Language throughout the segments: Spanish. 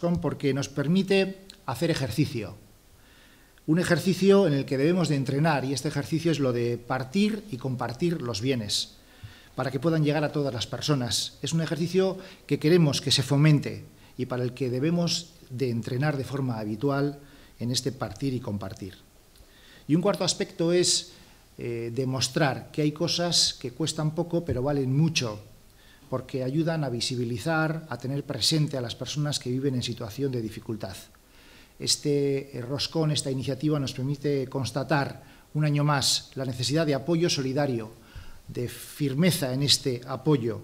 roscón porque nos permite hacer ejercicio. Un ejercicio en el que debemos de entrenar, y este ejercicio es lo de partir y compartir los bienes, para que puedan llegar a todas las personas. Es un ejercicio que queremos que se fomente y para el que debemos de entrenar de forma habitual en este partir y compartir. Y un cuarto aspecto es demostrar que hay cosas que cuestan poco pero valen mucho, porque ayudan a visibilizar, a tener presente a las personas que viven en situación de dificultad. Este roscón, esta iniciativa nos permite constatar un año más la necesidad de apoyo solidario, de firmeza en este apoyo,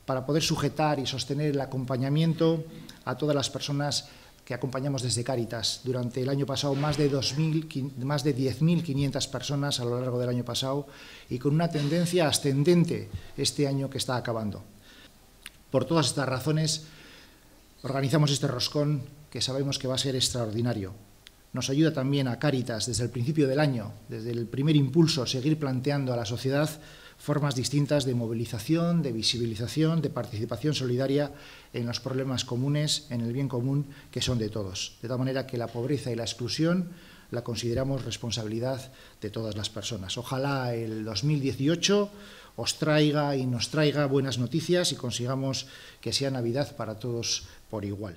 para poder sujetar y sostener el acompañamiento a todas las personas que acompañamos desde Cáritas. Durante el año pasado, más de 10.500 personas a lo largo del año pasado y con una tendencia ascendente este año que está acabando. Por todas estas razones, organizamos este roscón que sabemos que va a ser extraordinario. Nos ayuda también a Cáritas desde el principio del año, desde el primer impulso, seguir planteando a la sociedad formas distintas de movilización, de visibilización, de participación solidaria en los problemas comunes, en el bien común que son de todos. De tal manera que la pobreza y la exclusión la consideramos responsabilidad de todas las personas. Ojalá el 2018 os traiga y nos traiga buenas noticias y consigamos que sea Navidad para todos por igual.